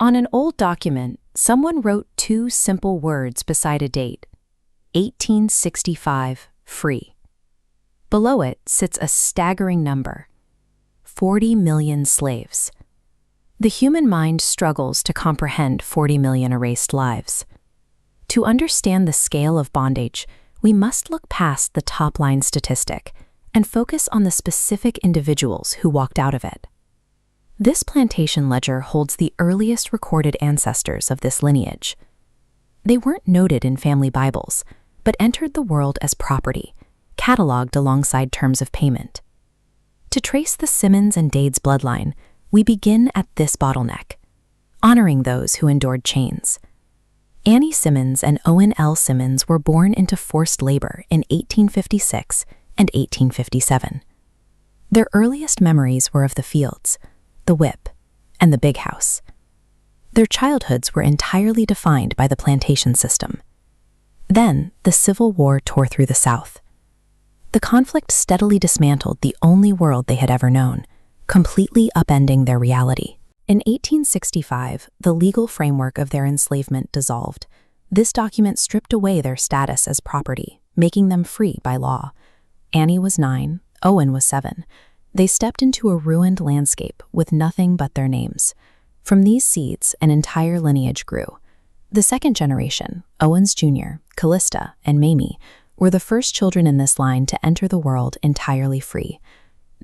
On an old document, someone wrote two simple words beside a date: 1865, free. Below it sits a staggering number: 40 million slaves. The human mind struggles to comprehend 40 million erased lives. To understand the scale of bondage, we must look past the top-line statistic and focus on the specific individuals who walked out of it. This plantation ledger holds the earliest recorded ancestors of this lineage. They weren't noted in family Bibles, but entered the world as property, cataloged alongside terms of payment. To trace the Simmons and Daids bloodline, we begin at this bottleneck: honoring those who endured chains. Annie Simmons and Owen L. Simmons were born into forced labor in 1856 and 1857. Their earliest memories were of the fields, the whip, and the big house. Their childhoods were entirely defined by the plantation system. Then, the Civil War tore through the South. The conflict steadily dismantled the only world they had ever known, completely upending their reality. In 1865, the legal framework of their enslavement dissolved. This document stripped away their status as property, making them free by law. Annie was 9, Owen was 7. They stepped into a ruined landscape with nothing but their names. From these seeds, an entire lineage grew. The second generation, Owens Jr., Callista, and Mamie, were the first children in this line to enter the world entirely free.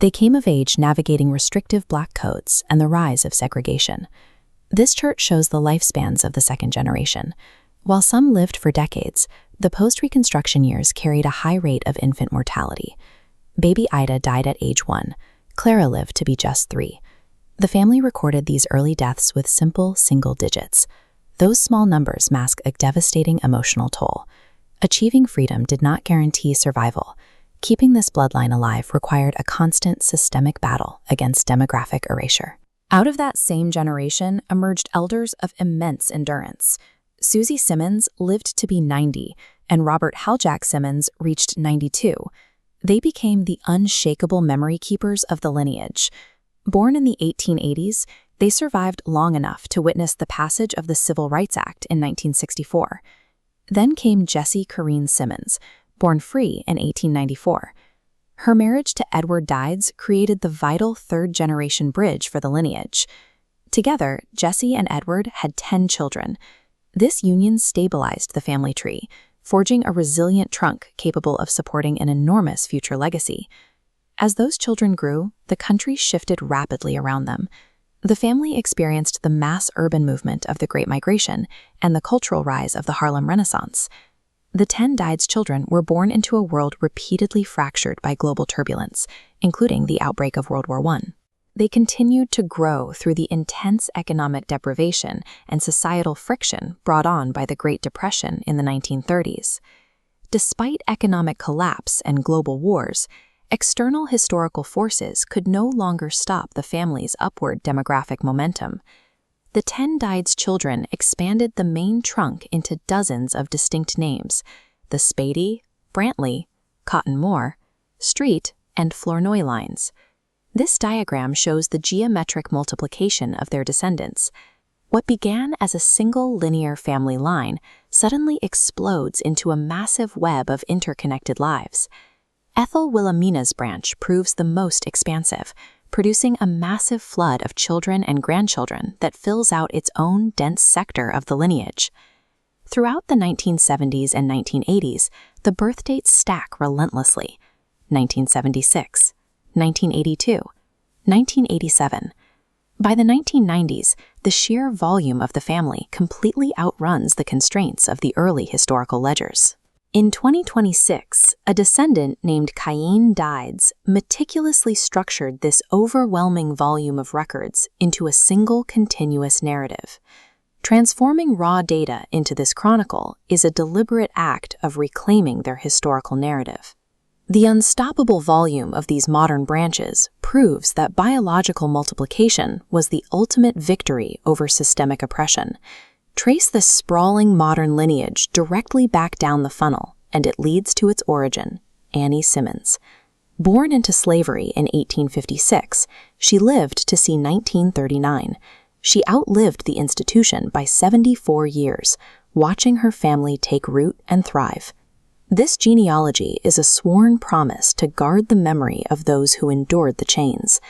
They came of age navigating restrictive black codes and the rise of segregation. This chart shows the lifespans of the second generation. While some lived for decades, the post-Reconstruction years carried a high rate of infant mortality. Baby Ida died at age 1. Clara lived to be just 3. The family recorded these early deaths with simple single digits. Those small numbers mask a devastating emotional toll. Achieving freedom did not guarantee survival. Keeping this bloodline alive required a constant systemic battle against demographic erasure. Out of that same generation emerged elders of immense endurance. Susie Simmons lived to be 90, and Robert Haljack Simmons reached 92. They became the unshakable memory keepers of the lineage. Born in the 1880s, they survived long enough to witness the passage of the Civil Rights Act in 1964. Then came Jessie Corrine Simmons, born free in 1894. Her marriage to Edward Daids created the vital third-generation bridge for the lineage. Together, Jessie and Edward had 10 children. This union stabilized the family tree, forging a resilient trunk capable of supporting an enormous future legacy. As those children grew, the country shifted rapidly around them. The family experienced the mass urban movement of the Great Migration and the cultural rise of the Harlem Renaissance. The 10 Daids children were born into a world repeatedly fractured by global turbulence, including the outbreak of World War I. They continued to grow through the intense economic deprivation and societal friction brought on by the Great Depression in the 1930s. Despite economic collapse and global wars, external historical forces could no longer stop the family's upward demographic momentum. The 10 Daids children expanded the main trunk into dozens of distinct names: the Spady, Brantley, Cotton Moore, Street, and Flournoy lines. This diagram shows the geometric multiplication of their descendants. What began as a single linear family line suddenly explodes into a massive web of interconnected lives. Ethel Wilhelmina's branch proves the most expansive, producing a massive flood of children and grandchildren that fills out its own dense sector of the lineage. Throughout the 1970s and 1980s, the birth dates stack relentlessly: 1976, 1982, 1987. By the 1990s, the sheer volume of the family completely outruns the constraints of the early historical ledgers. In 2026, a descendant named Kaiim Daids meticulously structured this overwhelming volume of records into a single continuous narrative. Transforming raw data into this chronicle is a deliberate act of reclaiming their historical narrative. The unstoppable volume of these modern branches proves that biological multiplication was the ultimate victory over systemic oppression. Trace this sprawling modern lineage directly back down the funnel, and it leads to its origin, Annie Simmons. Born into slavery in 1856, she lived to see 1939. She outlived the institution by 74 years, watching her family take root and thrive. This genealogy is a sworn promise to guard the memory of those who endured the chains.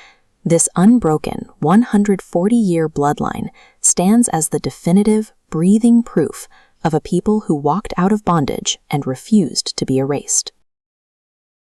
This unbroken 140-year bloodline stands as the definitive, breathing proof of a people who walked out of bondage and refused to be erased.